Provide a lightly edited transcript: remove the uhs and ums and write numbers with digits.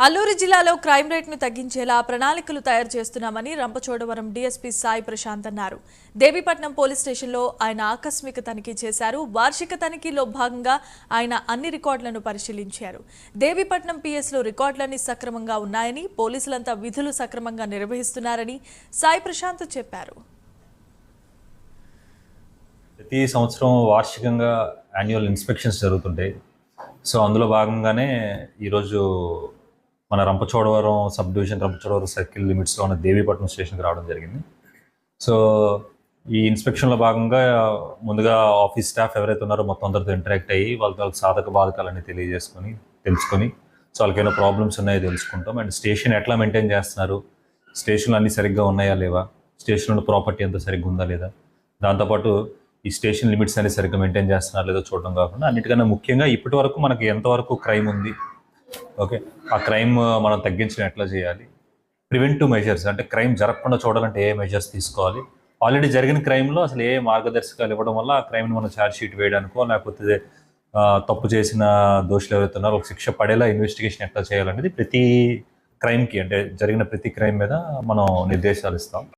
అల్లూరు జిల్లాలో క్రైమ్ రేట్ను తగ్గించేలా ప్రణాళికలు తయారు చేస్తున్నామని రంపచోడవరం డీఎస్పీ సాయి ప్రశాంత్ అన్నారు. దేవీపట్నం పోలీస్ స్టేషన్లో ఆయన ఆకస్మిక తనిఖీ చేశారు. వార్షిక తనిఖీలో భాగంగా ఆయన అన్ని రికార్డులను పరిశీలించారు. దేవీపట్నం పిఎస్లో రికార్డులన్నీ సక్రమంగా ఉన్నాయని, పోలీసులంతా విధులు సక్రమంగా నిర్వహిస్తున్నారని సాయి ప్రశాంత్ చెప్పారు. ప్రతి సంవత్సరం వార్షికంగా యాన్యువల్ ఇన్స్పెక్షన్స్ జరుగుతుంటాయి. సో అందులో భాగంగానే ఈరోజు మన Rampachodavaram sub division Rampachodavaram circle లిమిట్స్లో ఉన్న దేవీపట్నం స్టేషన్కి రావడం జరిగింది. సో ఈ ఇన్స్పెక్షన్లో భాగంగా ముందుగా ఆఫీస్ స్టాఫ్ ఎవరైతే ఉన్నారో మొత్తం అందరితో ఇంటరాక్ట్ అయ్యి వాళ్ళకి సాధక బాధకాలన్నీ తెలుసుకొని సో వాళ్ళకి ఏమైనా ప్రాబ్లమ్స్ ఉన్నాయో తెలుసుకుంటాం. అండ్ స్టేషన్ ఎట్లా మెయింటైన్ చేస్తున్నారు, స్టేషన్లు అన్నీ సరిగ్గా ఉన్నాయా లేవా, స్టేషన్లో ప్రాపర్టీ ఎంత సరిగ్గా ఉందా లేదా, దాంతోపాటు ఈ స్టేషన్ లిమిట్స్ అనేది సరిగ్గా మెయింటైన్ చేస్తున్నారు లేదో చూడడం కాకుండా అన్నిటికన్నా ముఖ్యంగా ఇప్పటి వరకు మనకి ఎంతవరకు క్రైమ్ ఉంది, ఓకే, ఆ క్రైమ్ మనం తగ్గించడం ఎట్లా చేయాలి, ప్రివెంటివ్ మెజర్స్ అంటే క్రైమ్ జరగకుండా చూడాలంటే ఏ మెజర్స్ తీసుకోవాలి, ఆల్రెడీ జరిగిన క్రైమ్లో అసలు ఏ మార్గదర్శకాలు ఇవ్వడం వల్ల ఆ క్రైమ్ని మనం ఛార్జ్ షీట్ వేయడానికో లేకపోతే తప్పు చేసిన దోషులు ఎవరైతే ఉన్నారో ఒక శిక్ష పడేలా ఇన్వెస్టిగేషన్ ఎట్లా చేయాలనేది ప్రతి క్రైమ్కి అంటే జరిగిన ప్రతి క్రైమ్ మీద మనం నిర్దేశాలు ఇస్తాం.